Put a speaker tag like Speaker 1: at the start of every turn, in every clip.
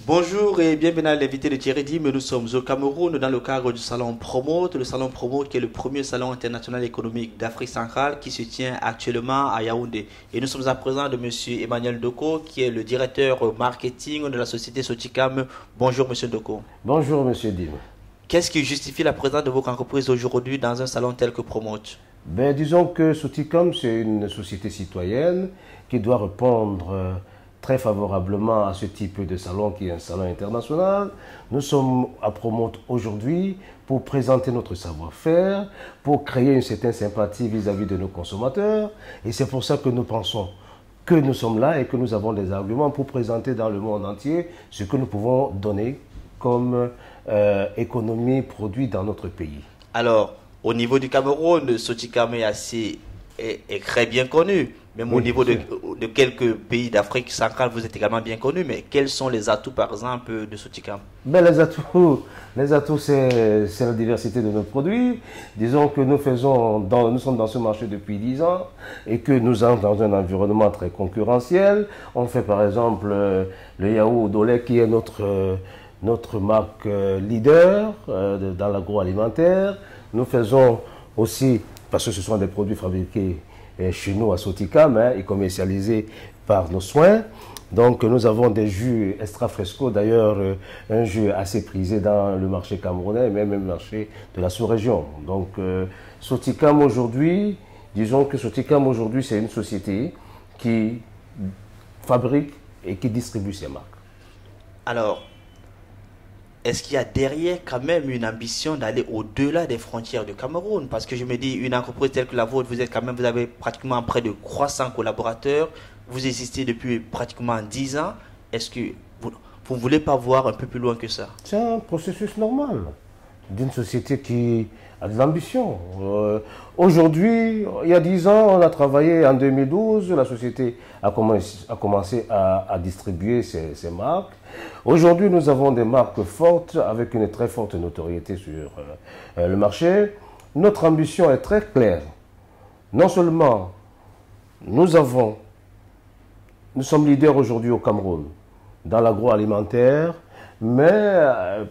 Speaker 1: Bonjour et bienvenue à l'invité de Thierry Dim. Nous sommes au Cameroun dans le cadre du Salon Promote. Le Salon Promote qui est le premier salon international économique d'Afrique centrale qui se tient actuellement à Yaoundé. Et nous sommes en présence de M. Emmanuel Doko qui est le directeur marketing de la société Soticam. Bonjour M. Doko.
Speaker 2: Bonjour M. Dim.
Speaker 1: Qu'est-ce qui justifie la présence de votre entreprise aujourd'hui dans un salon tel que Promote?
Speaker 2: Disons que Soticam, c'est une société citoyenne qui doit répondre très favorablement à ce type de salon qui est un salon international. Nous sommes à Promote aujourd'hui pour présenter notre savoir-faire, pour créer une certaine sympathie vis-à-vis de nos consommateurs. Et c'est pour ça que nous pensons que nous sommes là et que nous avons des arguments pour présenter dans le monde entier ce que nous pouvons donner comme économie produit dans notre pays.
Speaker 1: Alors, au niveau du Cameroun, Soticam est très bien connu. Même au niveau de quelques pays d'Afrique centrale, vous êtes également bien connu. Mais quels sont les atouts, par exemple, de Soticam?
Speaker 2: Les atouts, c'est la diversité de nos produits. Disons que nous sommes dans ce marché depuis 10 ans et que nous sommes dans un environnement très concurrentiel. On fait par exemple le yaourt au lait qui est notre marque leader dans l'agroalimentaire. Nous faisons aussi, parce que ce sont des produits fabriqués chez nous à Soticam et commercialisés par nos soins. Donc nous avons des jus extra fresco, d'ailleurs un jus assez prisé dans le marché camerounais, même le marché de la sous-région. Donc Soticam aujourd'hui, disons que Soticam aujourd'hui c'est une société qui fabrique et qui distribue ses marques.
Speaker 1: Alors, est-ce qu'il y a derrière quand même une ambition d'aller au-delà des frontières du Cameroun? Parce que je me dis, une entreprise telle que la vôtre, vous avez pratiquement près de 300 collaborateurs, vous existez depuis pratiquement 10 ans. Est-ce que vous ne voulez pas voir un peu plus loin que ça?
Speaker 2: C'est un processus normal d'une société qui a de l'ambition. Aujourd'hui, il y a 10 ans, on a travaillé en 2012, la société a commencé à distribuer ses marques. Aujourd'hui, nous avons des marques fortes avec une très forte notoriété sur le marché. Notre ambition est très claire. Non seulement nous sommes leaders aujourd'hui au Cameroun dans l'agroalimentaire, mais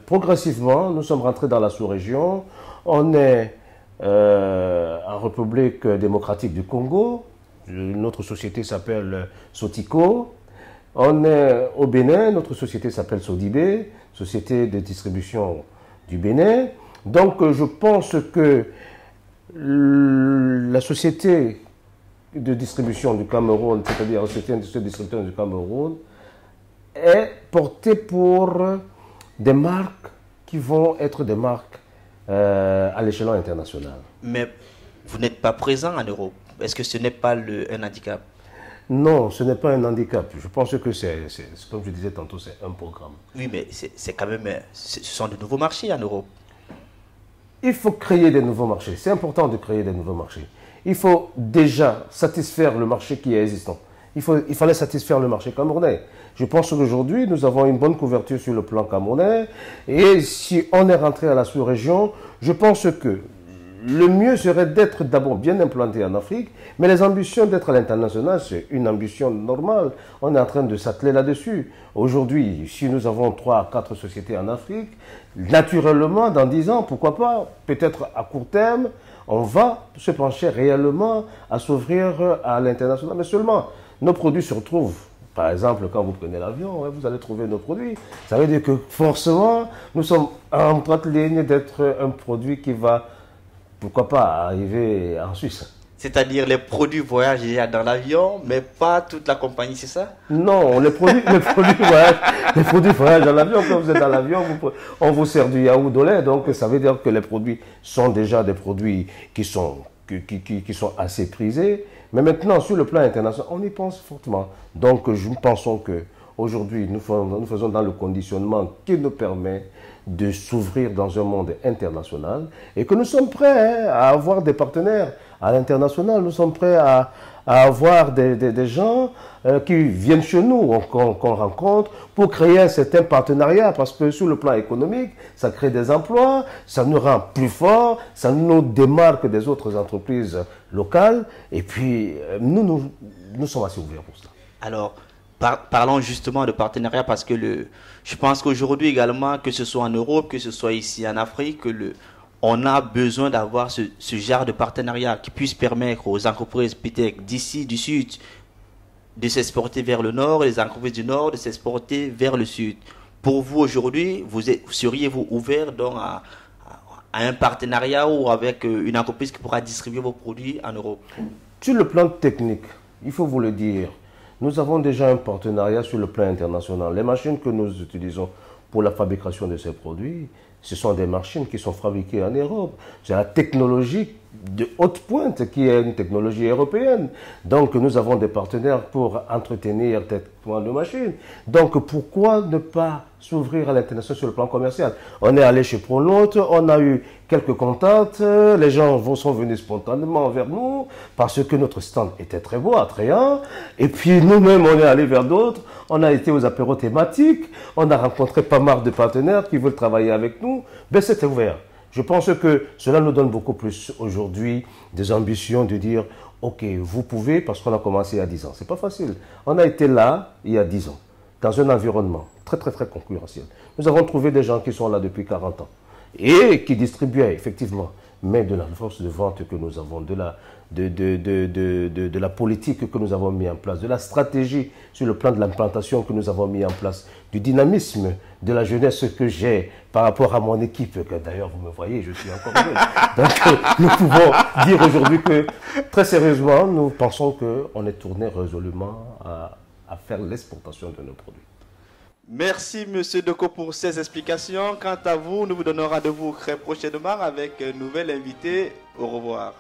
Speaker 2: progressivement, nous sommes rentrés dans la sous-région. On est en République démocratique du Congo. Notre société s'appelle Sotico. On est au Bénin. Notre société s'appelle Sodibé, société de distribution du Bénin. Donc, je pense que la société de distribution du Cameroun, c'est-à-dire la société de distribution du Cameroun, est porté pour des marques qui vont être des marques à l'échelon international.
Speaker 1: Mais vous n'êtes pas présent en Europe. Est-ce que ce n'est pas un handicap?
Speaker 2: Non, ce n'est pas un handicap. Je pense que comme je disais tantôt, c'est un programme.
Speaker 1: Oui, mais c'est quand même, ce sont de nouveaux marchés en Europe.
Speaker 2: Il faut créer des nouveaux marchés. C'est important de créer des nouveaux marchés. Il faut déjà satisfaire le marché qui est existant. Il fallait satisfaire le marché camerounais. Je pense qu'aujourd'hui, nous avons une bonne couverture sur le plan camerounais. Et si on est rentré à la sous-région, je pense que le mieux serait d'être d'abord bien implanté en Afrique. Mais les ambitions d'être à l'international, c'est une ambition normale. On est en train de s'atteler là-dessus. Aujourd'hui, si nous avons 3 à 4 sociétés en Afrique, naturellement, dans 10 ans, pourquoi pas, peut-être à court terme, on va se pencher réellement à s'ouvrir à l'international. Mais seulement, nos produits se retrouvent. Par exemple, quand vous prenez l'avion, vous allez trouver nos produits. Ça veut dire que forcément, nous sommes en droite ligne d'être un produit qui va, pourquoi pas, arriver en Suisse.
Speaker 1: C'est-à-dire les produits voyagent déjà dans l'avion, mais pas toute la compagnie, c'est ça?
Speaker 2: Non, les produits voyagent dans l'avion. Quand vous êtes dans l'avion, on vous sert du yaourt au lait. Donc, ça veut dire que les produits sont déjà des produits qui sont assez prisés. Mais maintenant, sur le plan international, on y pense fortement. Donc, nous pensons qu'aujourd'hui, nous faisons dans le conditionnement qui nous permet de s'ouvrir dans un monde international et que nous sommes prêts à avoir des partenaires à l'international. Nous sommes prêts à avoir des gens qui viennent chez nous, qu'on rencontre, pour créer un certain partenariat, parce que sur le plan économique, ça crée des emplois, ça nous rend plus forts, ça nous démarque des autres entreprises locales, et puis nous sommes assez ouverts pour ça.
Speaker 1: Alors, Parlons justement de partenariat parce que je pense qu'aujourd'hui également, que ce soit en Europe, que ce soit ici en Afrique, on a besoin d'avoir ce genre de partenariat qui puisse permettre aux entreprises peut-être d'ici, du sud, de s'exporter vers le nord, et les entreprises du nord de s'exporter vers le sud. Pour vous aujourd'hui, seriez-vous ouvert donc à un partenariat ou avec une entreprise qui pourra distribuer vos produits en Europe?
Speaker 2: Sur le plan technique, il faut vous le dire, nous avons déjà un partenariat sur le plan international. Les machines que nous utilisons pour la fabrication de ces produits, ce sont des machines qui sont fabriquées en Europe. C'est la technologie de haute pointe qui est une technologie européenne. Donc nous avons des partenaires pour entretenir techniquement nos machines. Donc pourquoi ne pas s'ouvrir à l'international sur le plan commercial? On est allé chez Pronote, on a eu quelques contacts, les gens sont venus spontanément vers nous parce que notre stand était très beau, attrayant. Et puis nous-mêmes, on est allé vers d'autres, on a été aux apéros thématiques, on a rencontré pas mal de partenaires qui veulent travailler avec nous. Ben, c'était ouvert. Je pense que cela nous donne beaucoup plus aujourd'hui des ambitions de dire ok, vous pouvez, parce qu'on a commencé il y a 10 ans. C'est pas facile. On a été là il y a 10 ans, dans un environnement très concurrentiel. Nous avons trouvé des gens qui sont là depuis 40 ans et qui distribuaient effectivement, mais de la force de vente que nous avons, de la politique que nous avons mis en place, de la stratégie sur le plan de l'implantation que nous avons mis en place, du dynamisme de la jeunesse que j'ai par rapport à mon équipe, que d'ailleurs vous me voyez, je suis encore jeune. Donc nous pouvons dire aujourd'hui que très sérieusement, nous pensons qu'on est tourné résolument à faire l'exportation de nos produits.
Speaker 1: Merci Monsieur Doko pour ces explications. Quant à vous, nous vous donnons rendez-vous très prochainement avec un nouvel invité. Au revoir.